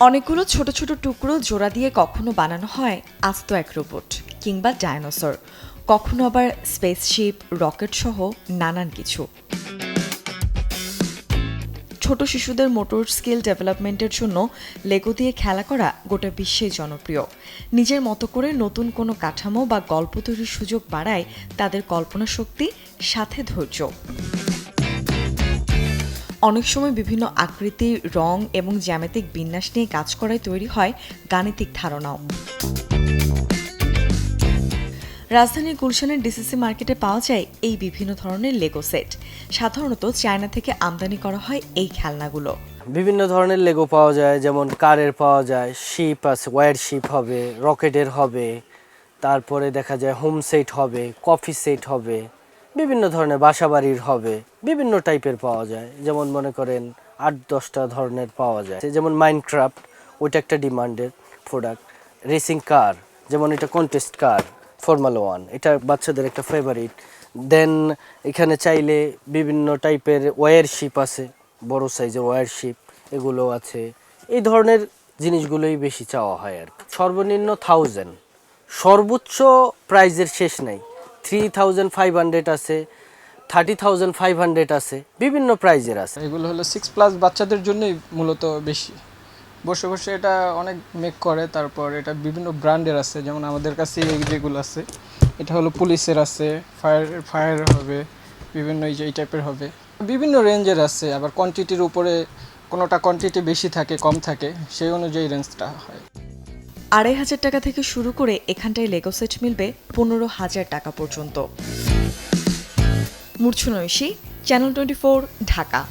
অনেকগুলো ছোট ছোট টুকরো জোড়া দিয়ে কখনো বানানো হয় আস্ত এক রোবট কিংবা ডায়নোসর, কখনো আবার স্পেসশিপ, রকেট সহ নানান কিছু। ছোট শিশুদের মোটর স্কিল ডেভেলপমেন্টের জন্য লেগো দিয়ে খেলা করা গোটা বিশ্বেই জনপ্রিয়। নিজের মতো করে নতুন কোনো কাঠামো বা গল্প তৈরির সুযোগ বাড়ায় তাদের কল্পনা শক্তি, সাথে ধৈর্য। অনেক সময় বিভিন্ন আকৃতি, রং এবং জ্যামিতিক বিন্যাস নিয়ে কাজ করায় তৈরি হয় গাণিতিক ধারণাও। রাজধানীর গুলশানের ডিসিসি মার্কেটে পাওয়া যায় এই বিভিন্ন ধরনের লেগো সেট। সাধারণত চায়না থেকে আমদানি করা হয় এই খেলনাগুলো। বিভিন্ন ধরনের লেগো পাওয়া যায়, যেমন কারের পাওয়া যায়, শিপ আছে, ওয়্যার শিপ হবে, রকেটের হবে, তারপরে দেখা যায় হোম সেট হবে, কফি সেট হবে, বিভিন্ন ধরনের বাসাবাড়ির হবে, বিভিন্ন টাইপের পাওয়া যায়। যেমন মনে করেন ৮-১০টা ধরনের পাওয়া যায়, যেমন মাইনক্রাফট, ওইটা একটা ডিমান্ডের প্রোডাক্ট। রেসিং কার, যেমন এটা কন্টেস্ট কার, ফর্মুলা 1, এটা বাচ্চাদের একটা ফেভারিট। দেন এখানে চাইলে বিভিন্ন টাইপের ওয়্যার শিপ আছে, বড় সাইজের ওয়্যার শিপ, এগুলো আছে। এই ধরনের জিনিসগুলোই বেশি চাওয়া হয় আর কি। সর্বনিম্ন 1000, সর্বোচ্চ প্রাইজের শেষ নাই। 3500 আছে, 30,500 আছে, বিভিন্ন প্রাইজের আছে। এগুলো হলো 6+ বাচ্চাদের জন্যই মূলত বেশি। বসে বসে এটা অনেক মেক করে। তারপর এটা বিভিন্ন ব্র্যান্ডের আছে, যেমন আমাদের কাছে এই যেগুলো আছে, এটা হলো পুলিশের আছে, ফায়ার হবে, বিভিন্ন এই টাইপের হবে, বিভিন্ন রেঞ্জের আছে। আবার কোয়ান্টিটির উপরে কোনোটা কোয়ান্টিটি বেশি থাকে, কম থাকে, সেই অনুযায়ী রেঞ্জটা হয়। ২,৫০০ টাকা থেকে শুরু করে এখানটায় লেগো সেট মিলবে ১৫,০০০ টাকা পর্যন্ত। মূর্ছনা ঐশী, চ্যানেল 24, ঢাকা।